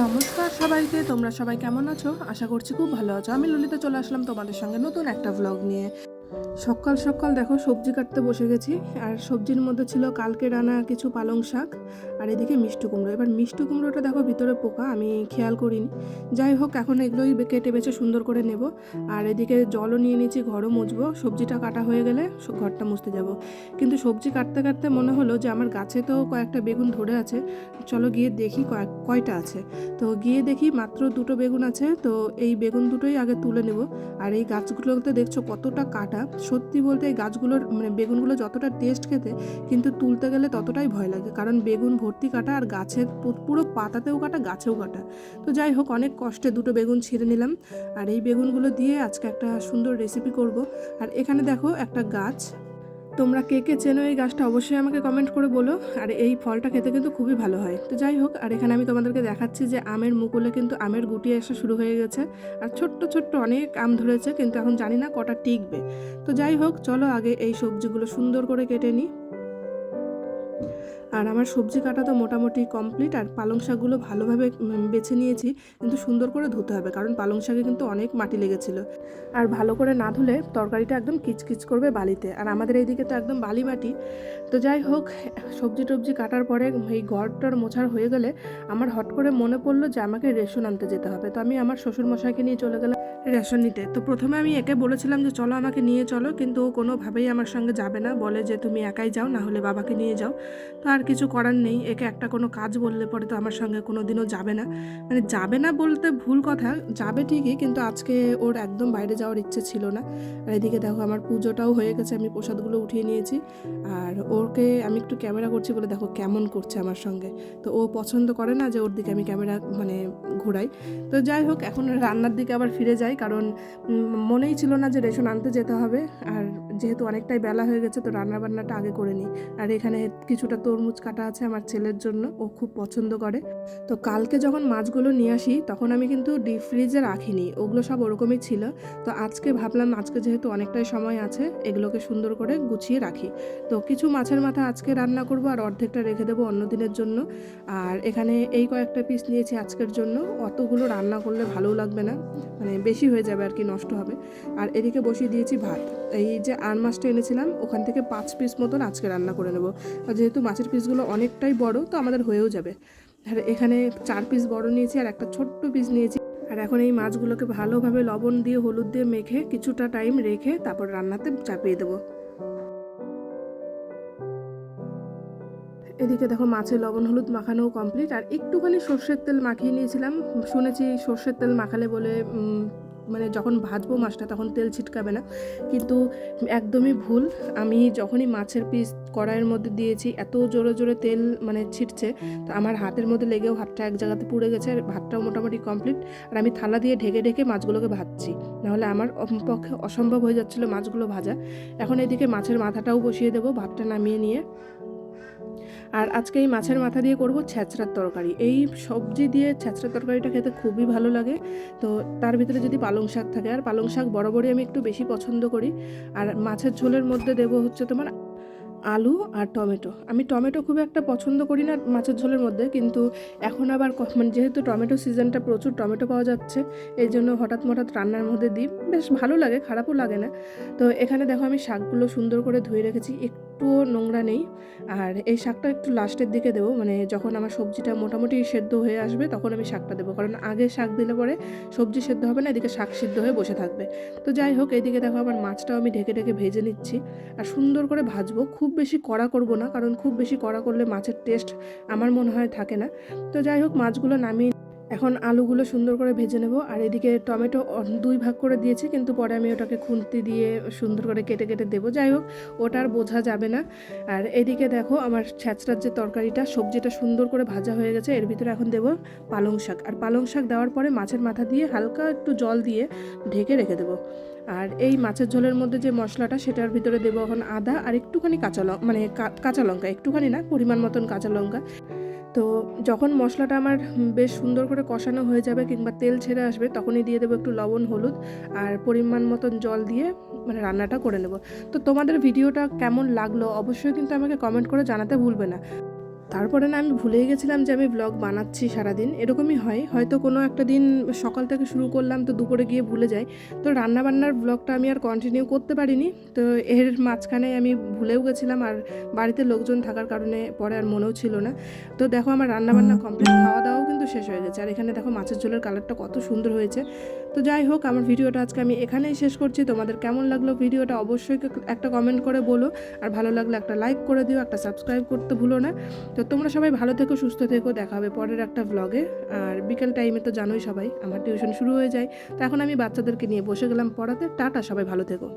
নমস্কার সবাইকে, তোমরা সবাই কেমন আছো? আশা করছি খুব ভালো আছো। আমি ললিতা চলে আসলাম তোমাদের সঙ্গে নতুন একটা ভ্লগ নিয়ে। সকাল সকাল দেখো সবজি কাটতে বসে গেছি। আর সবজির মধ্যে ছিল কালকে রান্না কিছু পালং শাক আর এদিকে মিষ্টি কুমড়ো। এবার মিষ্টি কুমড়োটা দেখো ভিতরে পোকা, আমি খেয়াল করিনি। যাই হোক, এখন এগুলোই কেটে বেছে সুন্দর করে নেব। আর এদিকে জলও নিয়ে নিয়েছি, ঘরও মুছবো। সবজিটা কাটা হয়ে গেলে ঘরটা মুছতে যাব। কিন্তু সবজি কাটতে কাটতে মনে হলো যে আমার গাছে তো কয়েকটা বেগুন ধরে আছে, চলো গিয়ে দেখি কয়টা আছে। তো গিয়ে দেখি মাত্র দুটো বেগুন আছে। তো এই বেগুন দুটোই আগে তুলে নেব। আর এই গাছগুলোতে দেখছো কতটা কাটা। সত্যি বলতে এই গাছগুলোর বেগুনগুলো যতটা টেস্ট খেতে, কিন্তু তুলতে গেলে ততটাই ভয় লাগে, কারণ বেগুন ভর্তি কাটা আর গাছের পুরো পাতাতেও কাটা, গাছেও কাটা। তো যাই হোক, অনেক কষ্টে দুটো বেগুন ছিঁড়ে নিলাম। আর এই বেগুনগুলো দিয়ে আজকে একটা সুন্দর রেসিপি করব। আর এখানে দেখো একটা গাছ, তোমরা কে কে চেনো এই গাছটা অবশ্যই আমাকে কমেন্ট করে বলো। আর এই ফলটা খেতে কিন্তু খুবই ভালো হয়। তো যাই হোক, আর এখানে আমি তোমাদেরকে দেখাচ্ছি যে আমের মুকুলে কিন্তু আমের গুটি আসা শুরু হয়ে গেছে। আর ছোট্ট ছোট্ট অনেক আম ধরেছে, কিন্তু এখন জানি না কটা টিকবে। তো যাই হোক, চলো আগে এই সবজিগুলো সুন্দর করে কেটে নিই। আর আমার সবজি কাটা তো মোটামুটি কমপ্লিট। আর পালং শাকগুলো ভালোভাবে বেছে নিয়েছি, কিন্তু সুন্দর করে ধুতে হবে, কারণ পালং শাকে কিন্তু অনেক মাটি লেগেছিল। আর ভালো করে না ধুলে তরকারিটা একদম কিচকিচ করবে বালিতে, আর আমাদের এইদিকে তো একদম বালি মাটি। তো যাই হোক, সবজি টবজি কাটার পরে এই ঘরটার মোছার হয়ে গেলে আমার হট করে মনে পড়লো যে আমাকে রেশন আনতে যেতে হবে। তো আমি আমার শ্বশুরমশাইকে নিয়ে চলে গেলাম রেশন নিতে। তো প্রথমে আমি একে বলেছিলাম যে চলো আমাকে নিয়ে চলো, কিন্তু ও কোনোভাবেই আমার সঙ্গে যাবে না, বলে যে তুমি একাই যাও, না হলে বাবাকে নিয়ে যাও। তো আর কিছু করার নেই, একে একটা কোনো কাজ বললে পরে তো আমার সঙ্গে কোনো দিনও যাবে না। মানে যাবে না বলতে ভুল কথা, যাবে ঠিকই, কিন্তু আজকে ওর একদম বাইরে যাওয়ার ইচ্ছে ছিল না। আর এদিকে দেখো আমার পুজোটাও হয়ে গেছে, আমি প্রসাদগুলো উঠিয়ে নিয়েছি। আর ওকে আমি একটু ক্যামেরা করছি বলে দেখো কেমন করছে আমার সঙ্গে। তো ও পছন্দ করে না যে ওর দিকে আমি ক্যামেরা ঘোরাই। তো যাই হোক, এখন রান্নার দিকে আবার ফিরে যাই, কারণ মনেই ছিল না যে রেশন আনতে যেতে হবে। আর যেহেতু অনেকটাই বেলা হয়ে গেছে, তো রান্না বান্নাটা আগে করে নিই। আর এখানে কিছুটা তরমুজ কাটা আছে আমার ছেলের জন্য, ও খুব পছন্দ করে। তো কালকে যখন মাছগুলো নিয়ে আসি তখন আমি কিন্তু ডিপ ফ্রিজে রাখিনি, ওগুলো সব ওরকমই ছিল। তো আজকে ভাবলাম আজকে যেহেতু অনেকটাই সময় আছে, এগুলোকে সুন্দর করে গুছিয়ে রাখি। তো কিছু মাছের মাথা আজকে রান্না করব, আর অর্ধেকটা রেখে দেবো অন্য দিনের জন্য। আর এখানে এই কয়েকটা পিস নিয়েছি আজকের জন্য। অতগুলো রান্না করলে ভালোও লাগবে না, বেশি হয়ে যাবে আর কি, নষ্ট হবে। আর এদিকে বসিয়ে দিয়েছি ভাত। এই যে আর মাছটা এনেছিলাম ওখান থেকে 5 পিস মতন আজকে রান্না করে নেব। আর যেহেতু মাছের পিসগুলো অনেকটাই বড়, তো আমাদের হয়েও যাবে। আর এখানে 4 পিস বড় নিয়েছি আর একটা ছোট্ট পিস নিয়েছি। আর এখন এই মাছগুলোকে ভালোভাবে লবণ দিয়ে হলুদ দিয়ে মেখে কিছুটা টাইম রেখে তারপর রান্নাতে চাপিয়ে দেবো। এদিকে দেখো মাছের লবণ হলুদ মাখানোও কমপ্লিট। আর একটুখানি সর্ষের তেল মাখিয়ে নিয়েছিলাম, শুনেছি সর্ষের তেল মাখালে বলে যখন ভাজবো মাছটা তখন তেল ছিটকাবে না, কিন্তু একদমই ভুল। আমি যখনই মাছের পিস কড়াইয়ের মধ্যে দিয়েছি এত জোরে জোরে তেল ছিটছে, তো আমার হাতের মধ্যে লেগেও হাতটা এক জায়গাতে পুড়ে গেছে। আর ভাতটাও মোটামুটি কমপ্লিট। আর আমি থালা দিয়ে ঢেকে ঢেকে মাছগুলোকে ভাজছি, নাহলে আমার পক্ষে অসম্ভব হয়ে যাচ্ছিলো মাছগুলো ভাজা। এখন এদিকে মাছের মাথাটাও বসিয়ে দেবো ভাতটা নামিয়ে নিয়ে। আর আজকে এই মাছের মাথা দিয়ে করব ছ্যাঁচড়ার তরকারি। এই সবজি দিয়ে ছ্যাঁচড়ার তরকারিটা খেতে খুবই ভালো লাগে। তো তার ভিতরে যদি পালং শাক থাকে, আর পালং শাক বরাবরই আমি একটু বেশি পছন্দ করি। আর মাছের ঝোলের মধ্যে দেবো হচ্ছে তোমার আলু আর টমেটো। আমি টমেটো খুব একটা পছন্দ করি না মাছের ঝোলের মধ্যে, কিন্তু এখন আবার যেহেতু টমেটো সিজনটা, প্রচুর টমেটো পাওয়া যাচ্ছে, এই জন্য হঠাৎ রান্নার মধ্যে দিই, বেশ ভালো লাগে, খারাপও লাগে না। তো এখানে দেখো আমি শাকগুলো সুন্দর করে ধুয়ে রেখেছি, একটুও নোংরা নেই। আর এই শাকটা একটু লাস্টের দিকে দেবো, যখন আমার সবজিটা মোটামুটি সেদ্ধ হয়ে আসবে তখন আমি শাকটা দেবো, কারণ আগে শাক দিলে পরে সবজি সেদ্ধ হবে না, এদিকে শাক সিদ্ধ হয়ে বসে থাকবে। তো যাই হোক, এইদিকে দেখো আবার মাছটাও আমি ঢেকে ঢেকে ভেজে নিচ্ছি। আর সুন্দর করে ভাজবো, খুব বেশি কড়া করব না, কারণ খুব বেশি কড়া করলে মাছের টেস্ট আমার মনে হয় থাকে না। তো যাই হোক, মাছগুলো নামিয়ে এখন আলুগুলো সুন্দর করে ভেজে নেব। আর এদিকে টমেটো 2 ভাগ করে দিয়েছি, কিন্তু পরে আমি ওটাকে খুন্তি দিয়ে সুন্দর করে কেটে কেটে দেবো। যাই হোক, ওটা আর বোঝা যাবে না। আর এদিকে দেখো আমার ছ্যাঁচড়ার যে তরকারিটা, সবজিটা সুন্দর করে ভাজা হয়ে গেছে। এর ভিতরে এখন দেবো পালং শাক। আর পালং শাক দেওয়ার পরে মাছের মাথা দিয়ে হালকা একটু জল দিয়ে ঢেকে রেখে দেবো। আর এই মাছের ঝোলের মধ্যে যে মশলাটা, সেটার ভিতরে দেবো এখন আদা আর একটুখানি কাঁচা লঙ্কা, একটুখানি না, পরিমাণ মতন কাঁচা লঙ্কা। তো যখন মশলাটা আমার বেশ সুন্দর করে কষানো হয়ে যাবে কিংবা তেল ছেড়ে আসবে, তখনই দিয়ে দেবো একটু লবণ হলুদ আর পরিমাণ মতন জল দিয়ে রান্নাটা করে নেব। তো তোমাদের ভিডিওটা কেমন লাগলো অবশ্যই কিন্তু আমাকে কমেন্ট করে জানাতে ভুলবে না। তারপরে না আমি ভুলেই গেছিলাম যে আমি ব্লগ বানাচ্ছি সারাদিন, এরকমই হয়, হয়তো কোনো একটা দিন সকাল থেকে শুরু করলাম তো দুপুরে গিয়ে ভুলে যাই। তো রান্নাবান্নার ব্লগটা আমি আর কন্টিনিউ করতে পারিনি। তো এর মাঝখানে আমি ভুলেও গেছিলাম, আর বাড়িতে লোকজন থাকার কারণে পরে আর মনেও ছিল না। তো দেখো আমার রান্নাবান্না কমপ্লিট, খাওয়া দাওয়াও কিন্তু শেষ হয়ে গেছে। আর এখানে দেখো মাছের ঝোলের কালারটা কত সুন্দর হয়েছে। তো যাই হোক, আমার ভিডিওটা আজকে আমি এখানেই শেষ করছি। তোমাদের কেমন লাগলো ভিডিওটা অবশ্যই একটা কমেন্ট করে বলো, আর ভালো লাগলে একটা লাইক করে দিও, একটা সাবস্ক্রাইব করতে ভুলো না। তো তোমরা সবাই ভালো থেকো, সুস্থ থেকো, দেখা হবে পরের একটা ভ্লগে। আর বিকেল টাইমে তো জানোই সবাই আমার টিউশন শুরু হয়ে যায়। তো এখন আমি বাচ্চাদেরকে নিয়ে বসে গেলাম পড়াতে। টাটা, সবাই ভালো থেকো।